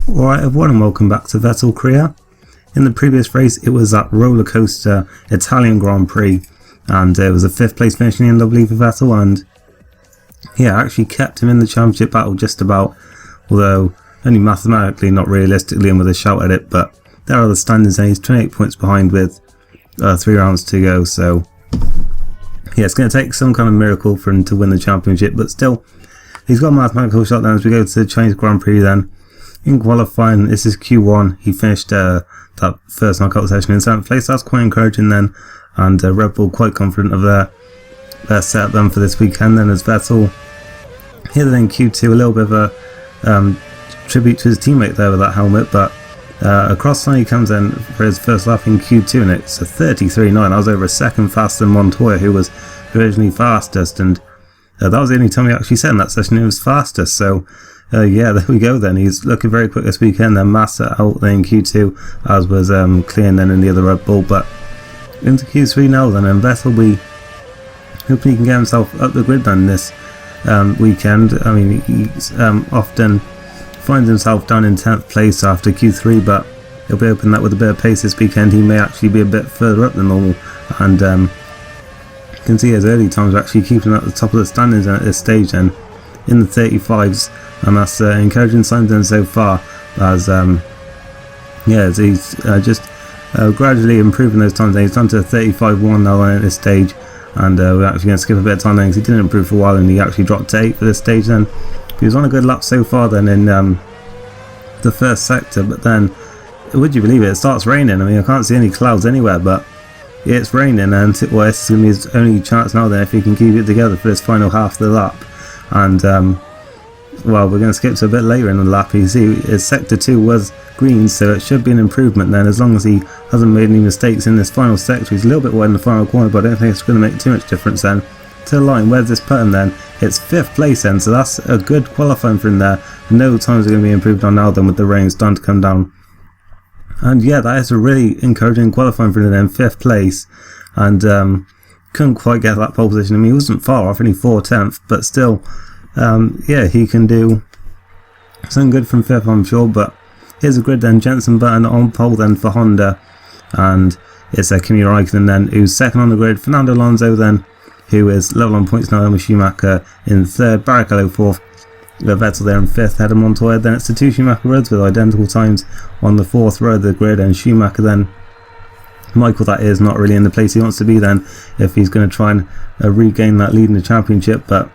Alright everyone, and welcome back to Vettel Career. In the previous race it was that roller coaster Italian Grand Prix, and it was a 5th place finish in the end, I believe, for Vettel, and yeah, actually kept him in the championship battle just about, although only mathematically, not realistically, and with a shout at it. But there are the standings, and he's 28 points behind with 3 rounds to go, so yeah, it's going to take some kind of miracle for him to win the championship, but still, he's got a mathematical shot then as we go to the Chinese Grand Prix then. In qualifying, this is Q1, he finished that first knockout session in 7th place. That's quite encouraging then, and Red Bull quite confident of their setup then for this weekend then, as Vettel here then Q2, a little bit of a tribute to his teammate there with that helmet, but across line he comes in for his first lap in Q2, and it's a 33.9. That was over a second faster than Montoya, who was originally fastest, and that was the only time he actually said in that session he was fastest. So yeah, there we go then. He's looking very quick this weekend. Then Massa out there in Q2, as was Clean then in the other Red Bull. But into Q3 now then, and Vettel, we hopefully he can get himself up the grid then this weekend. I mean, he often finds himself down in 10th place after Q3, but he'll be hoping that with a bit of pace this weekend he may actually be a bit further up than normal. And you can see his early times are actually keeping at the top of the standings at this stage then, in the 35s, and that's encouraging signs then so far, as yeah, he's just gradually improving those times. He's done to 35.1 now at this stage, and we're actually going to skip a bit of time then because he didn't improve for a while, and he actually dropped to 8 for this stage then. He was on a good lap so far then in the first sector, but then, would you believe it, it starts raining. I mean, I can't see any clouds anywhere, but yeah, it's raining, and well, this is going to be his only chance now then if he can keep it together for this final half of the lap. And well, we're going to skip to a bit later in the lap. You see his sector 2 was green, so it should be an improvement then, as long as he hasn't made any mistakes in this final sector. He's a little bit wide in the final corner, but I don't think it's going to make too much difference then. To the line, where's this put him then? It's 5th place then, so that's a good qualifying for him there. No times are going to be improved on now then, with the rain starting to come down. And yeah, that is a really encouraging qualifying for him then, 5th place, and couldn't quite get that pole position. I mean, he wasn't far off, only 4/10th, but still, yeah, he can do something good from 5th, I'm sure. But here's a grid then, Jenson Button on pole then for Honda, and it's Kimi Raikkonen then, who's 2nd on the grid, Fernando Alonso then, who is level on points now with Schumacher in 3rd, Barrichello 4th, Vettel there in 5th, head of Montoya. Then it's the 2 Schumacher roads with identical times on the 4th row of the grid, and Schumacher then, Michael that is, not really in the place he wants to be then if he's going to try and regain that lead in the championship. But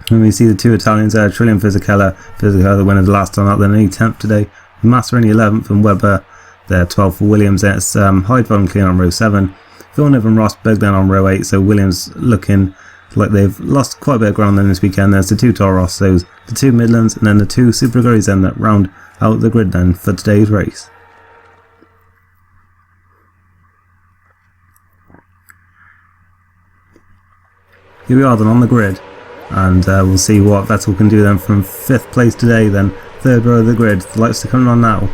when we see the 2 Italians there, Trillian Fisichella the winner the last time out, then only 10th today, Massa only 11th, and Webber there 12th for Williams. Then it's Heidfeld and Clean on row 7, Villeneuve and Rosberg then on row 8, so Williams looking like they've lost quite a bit of ground then this weekend. There's the 2 Toro Rossos, the 2 Midlands, and then the 2 Super Aguri's then that round out the grid then for today's race. Here we are then on the grid, and we'll see what Vettel can do then from 5th place today, then 3rd row of the grid. The lights are coming on now,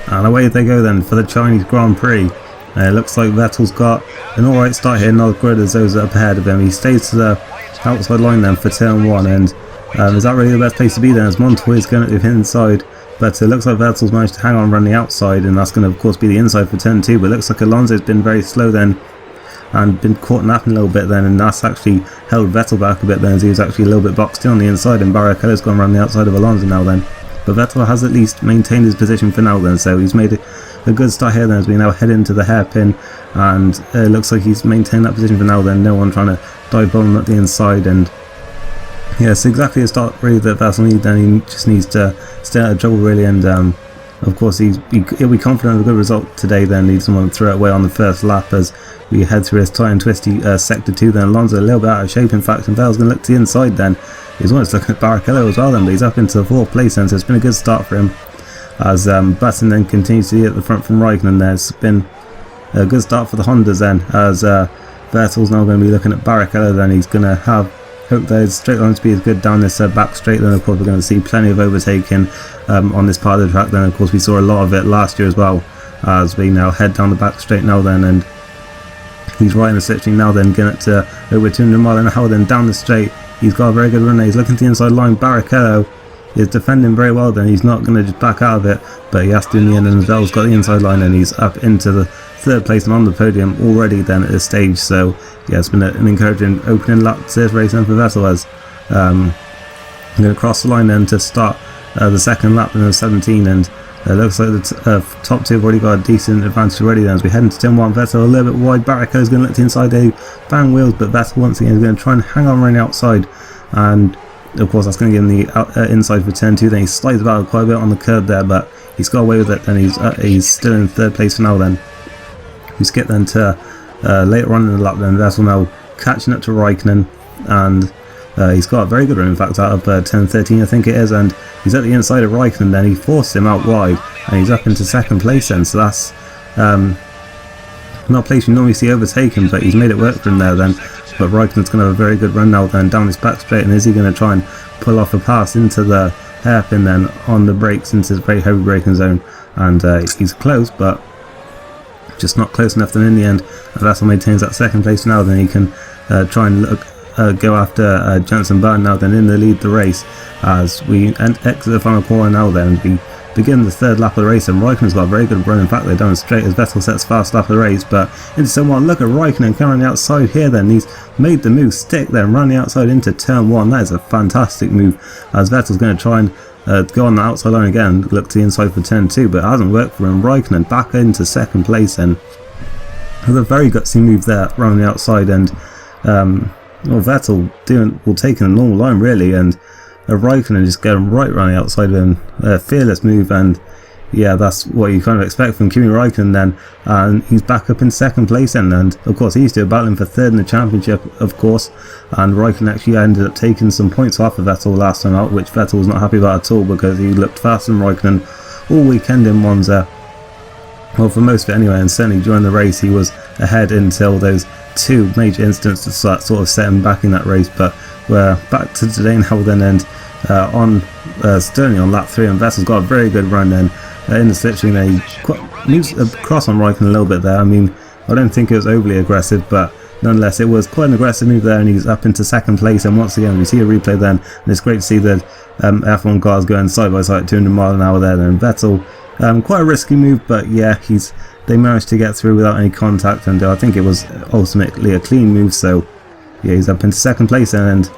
and away they go then for the Chinese Grand Prix. It looks like Vettel's got an alright start here in the grid as those up ahead of him. He stays to the outside line then for turn 1, and is that really the best place to be then, as Montoya's going to the inside? But it looks like Vettel's managed to hang on around the outside, and that's going to of course be the inside for turn 2. But it looks like Alonso's been very slow then, and been caught napping a little bit then, and that's actually held Vettel back a bit then, as he was actually a little bit boxed in on the inside, and Barrichello's gone around the outside of Alonso now then. But Vettel has at least maintained his position for now then, so he's made a good start here then as we now head into the hairpin, and it looks like he's maintained that position for now then, no one trying to dive bomb him at the inside. And yeah, it's exactly a start really that Vettel needs, then he just needs to stay out of trouble really, and of course he'll be confident of a good result today then. Needs someone to throw it away on the first lap as we head through this tight and twisty sector 2 then. Alonso a little bit out of shape in fact, and Vettel's going to look to the inside then. He's almost looking at Barrichello as well then, but he's up into the 4th place then, so it's been a good start for him, as Button then continues to be at the front from Raikkonen there. It's been a good start for the Hondas then, as Vettel's now going to be looking at Barrichello then. He's going to hope that his straight line speed is good down this back straight. Then of course we're going to see plenty of overtaking on this part of the track then. Of course we saw a lot of it last year as well, as we now head down the back straight now then, and he's right in the slipstream now then, getting it to over 200 mile an hour then down the straight he's got a very good run there. He's looking to the inside line. Barrichello is defending very well then. He's not going to just back out of it, but he has to in the end, and Vettel's got the inside line and he's up into the third place and on the podium already then at this stage. So yeah, it's been an encouraging opening lap to this race then for Vettel, as I'm going to cross the line then to start the second lap in the 17, and it looks like the top two have already got a decent advantage already then as we head into turn 1. Vettel a little bit wide. Barrichello's going to look to the inside, they bang wheels, but Vettel once again is going to try and hang on around the outside, and of course that's going to give him the inside for turn 2. Then he slides about quite a bit on the curb there, but he's got away with it, and he's still in third place for now then. We skip then to later on in the lap then. Vettel now catching up to Raikkonen, and he's got a very good run in fact out of turn 13 I think it is, and he's at the inside of Raikkonen then. He forced him out wide and he's up into second place then, so that's not a place you normally see overtaken, but he's made it work for him there then. But Raikkonen's going to have a very good run now then down his back straight, and is he going to try and pull off a pass into the hairpin then on the brakes into the very heavy braking zone, and he's close but just not close enough then in the end. Vettel maintains that second place now, then he can try and go after Jenson Button now then in the lead the race as we exit the final corner now then. We begin the third lap of the race, and Raikkonen's got a very good run. In fact, they're down straight as Vettel sets fast lap of the race, but into someone. Look at Raikkonen coming on the outside here then. He's made the move stick then, run the outside into turn 1. That is a fantastic move as Vettel's going to try and go on the outside line again, look to the inside for turn 2, but it hasn't worked for him. Raikkonen back into second place then. With a very gutsy move there around the outside, and Vettel taking a normal line really, and Raikkonen just going right around the outside of him. Fearless move, and yeah, that's what you kind of expect from Kimi Raikkonen then, and he's back up in second place then, and of course he's still battling for third in the championship of course, and Raikkonen actually ended up taking some points off of Vettel last time out, which Vettel was not happy about at all because he looked faster than Raikkonen all weekend in Monza. Well, for most of it anyway, and certainly during the race he was ahead until those two major incidents that sort of set him back in that race. But we're back to today now then, and on Sterling on lap 3, and Vettel's got a very good run then in the slipstream there. He moves across on Raikkonen a little bit there. I mean, I don't think it was overly aggressive, but nonetheless it was quite an aggressive move there, and he's up into second place. And once again we see a replay then, and it's great to see that F1 cars going side by side at 200 miles an hour there then. Vettel, quite a risky move, but yeah, they managed to get through without any contact, and I think it was ultimately a clean move. So yeah, he's up into second place then, and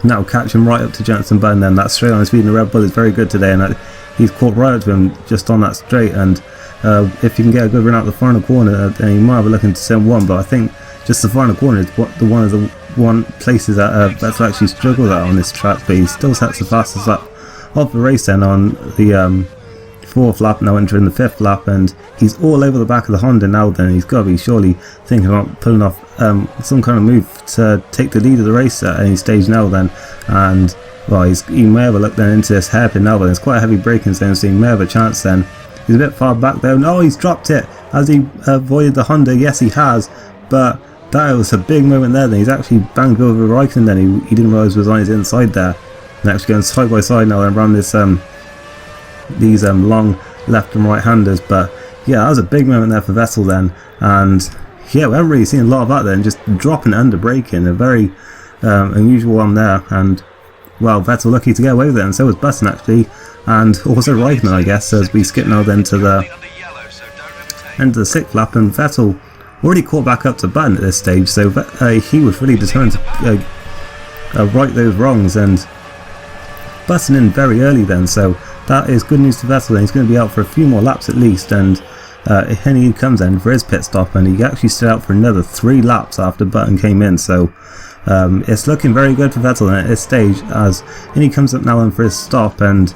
now catch him right up to Jenson Button then. That straight line speed in the Red Bull is very good today, and he's caught right up to him just on that straight, and if you can get a good run out the final corner then you might have a look into turn 1, but I think just the final corner is one of the places that Vettel actually struggled at on this track, but he still sets the fastest lap of the race then on the 4th lap, now entering the 5th lap, and he's all over the back of the Honda now then. He's got to be surely thinking about pulling off some kind of move to take the lead of the race at any stage now then, and well, he may have a look then into this hairpin now, but there's quite a heavy braking zone, so he may have a chance then. He's a bit far back there. No, he's dropped it. Has he avoided the Honda? Yes, he has, but that was a big moment there then. He's actually banged over Raikkonen then. He didn't realise he was on his inside there, and actually going side by side now and around this these long left and right handers. But yeah, that was a big moment there for Vettel then, and yeah, we haven't really seen a lot of that then, just dropping under braking, a very unusual one there, and well, Vettel lucky to get away with it, and so was Button actually, and also Raikkonen I guess, as we skip now then to the end of the 6th lap, and Vettel already caught back up to Button at this stage, so he was really determined to right those wrongs, and Button in very early then, so that is good news to Vettel, and he's going to be out for a few more laps at least, and he comes in for his pit stop, and he actually stayed out for another 3 laps after Button came in, so it's looking very good for Vettel at this stage, as he comes up now in for his stop, and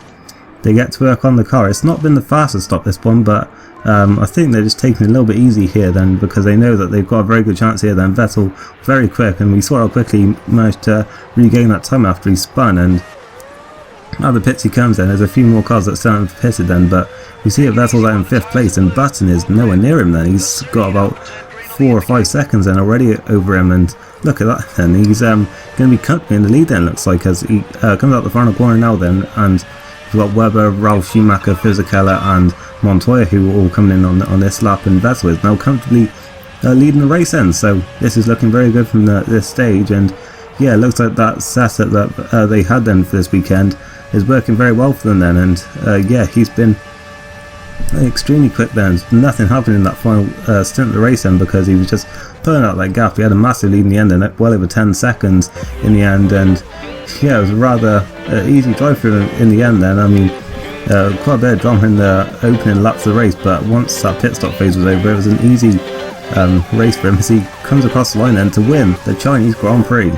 they get to work on the car. It's not been the fastest stop this one, but I think they're just taking it a little bit easy here then, because they know that they've got a very good chance here then. Vettel very quick, and we saw how quickly he managed to regain that time after he spun, and out of the pits he comes then. There's a few more cars that still haven't pitted then, but we see that Vettel's out in 5th place, and Button is nowhere near him then. He's got about 4 or 5 seconds then already over him, and look at that then. He's going to be comfortably in the lead then, looks like, as he comes out the final corner now then, and we've got Webber, Ralf Schumacher, Fisichella and Montoya who are all coming in on this lap, and Vettel is now comfortably leading the race then, so this is looking very good from this stage, and yeah, it looks like that setup that they had then for this weekend is working very well for them then, and yeah, he's been extremely quick then. Nothing happened in that final stint of the race then, because he was just pulling out that gap. He had a massive lead in the end, and well over 10 seconds in the end, and yeah, it was a rather easy drive for him in the end then. I mean, quite a bit of drama in the opening laps of the race, but once that pit stop phase was over, it was an easy race for him as he comes across the line then to win the Chinese Grand Prix.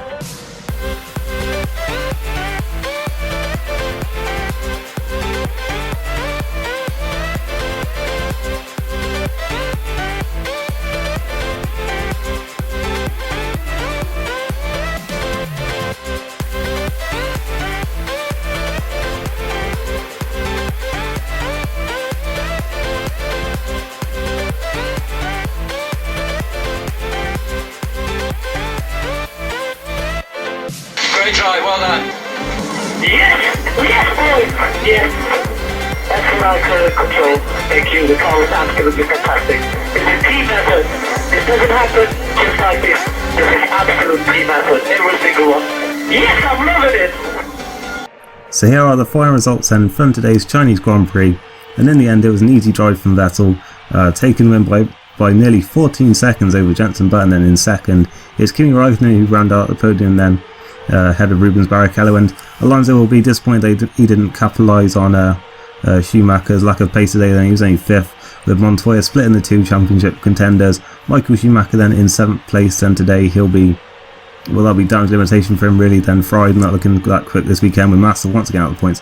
Great drive, well done. Yes, boys, yes. Excellent control. Thank you. The car was absolutely fantastic. It's a team effort. This doesn't happen just like this. This is absolute team effort. Every single one. Yes, I'm loving it. So here are the final results then from today's Chinese Grand Prix, and in the end it was an easy drive from Vettel, taking the win by nearly 14 seconds over Jenson Button. Then in second it's Kimi Räikkönen who rounded out the podium then, ahead of Rubens Barrichello, and Alonso will be disappointed that he didn't capitalise on Schumacher's lack of pace today. Then he was only 5th, with Montoya splitting the two championship contenders. Michael Schumacher then in 7th place, then today he'll be, well, that'll be damage limitation for him really. Then Ferrari not looking that quick this weekend, with Massa once again out of the points,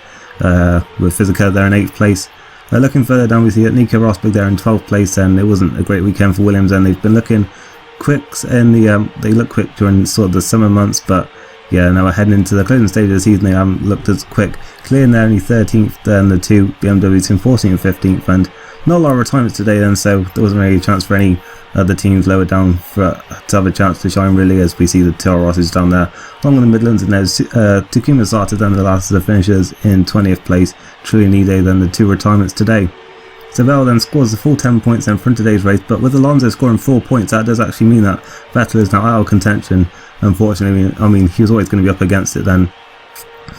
with Fisichella there in 8th place. Looking further down we see that Nico Rosberg there in 12th place, and it wasn't a great weekend for Williams, and they've been looking quick in the they look quick during sort of the summer months, but yeah, now we're heading into the closing stage of the season, they haven't looked as quick. Clearing there only 13th, then the two BMWs in 14th and 15th, and not a lot of retirements today then, so there wasn't really a chance for any other teams lower down to have a chance to shine really, as we see the Toro Rosses down there along with the Midlands, and there's Takuma Sato then the last of the finishers in 20th place, Trinidad then the two retirements today. So Vettel then scores the full 10 points then from today's race, but with Alonso scoring 4 points, that does actually mean that Vettel is now out of contention. Unfortunately, I mean, he was always going to be up against it then,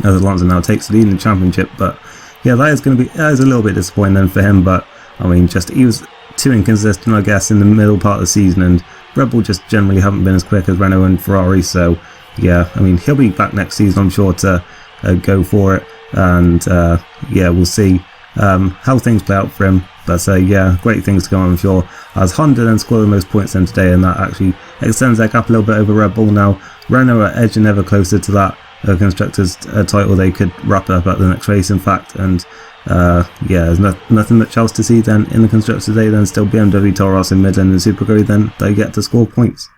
as Alonso now takes the lead in the championship. But yeah, that is a little bit disappointing then for him, but I mean, just he was too inconsistent, I guess, in the middle part of the season, and Red Bull just generally haven't been as quick as Renault and Ferrari. So yeah, I mean, he'll be back next season, I'm sure, to go for it, and yeah, we'll see how things play out for him. But yeah, great things to go on, I'm sure, as Honda then scored the most points then today, and that actually extends their gap a little bit over Red Bull now. Renault are edging ever closer to that constructors title they could wrap up at the next race, in fact, and yeah, there's nothing much else to see then in the constructors today. Then still BMW, Toro Rosso, Midland and Supercar, then they get to score points.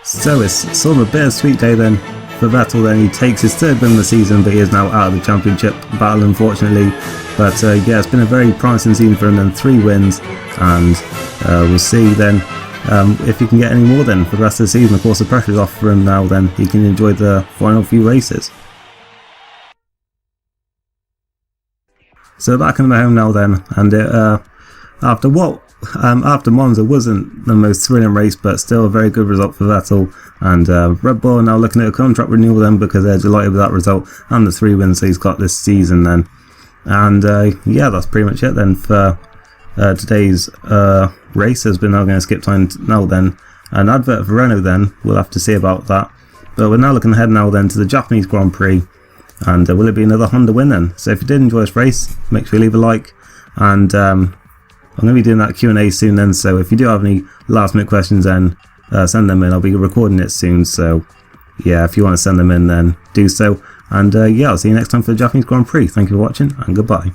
So it's sort of a bittersweet day then for Vettel. Then he takes his 3rd win of the season, but he is now out of the championship battle, unfortunately. But yeah, it's been a very promising season for him, then 3 wins, and we'll see then if he can get any more then for the rest of the season. Of course, the pressure's off for him now, then he can enjoy the final few races. So back in the home now then, and after Monza wasn't the most thrilling race, but still a very good result for Vettel, and Red Bull are now looking at a contract renewal then, because they're delighted with that result and the 3 wins he's got this season then. And yeah, that's pretty much it then for today's race, as we're now going to skip time now then. An advert for Renault then, we'll have to see about that. But we're now looking ahead now then to the Japanese Grand Prix, and will it be another Honda win then? So if you did enjoy this race, make sure you leave a like, and I'm going to be doing that Q&A soon then, so if you do have any last minute questions then send them in. I'll be recording it soon, so yeah, if you want to send them in then do so. And yeah, I'll see you next time for the Japanese Grand Prix. Thank you for watching, and goodbye.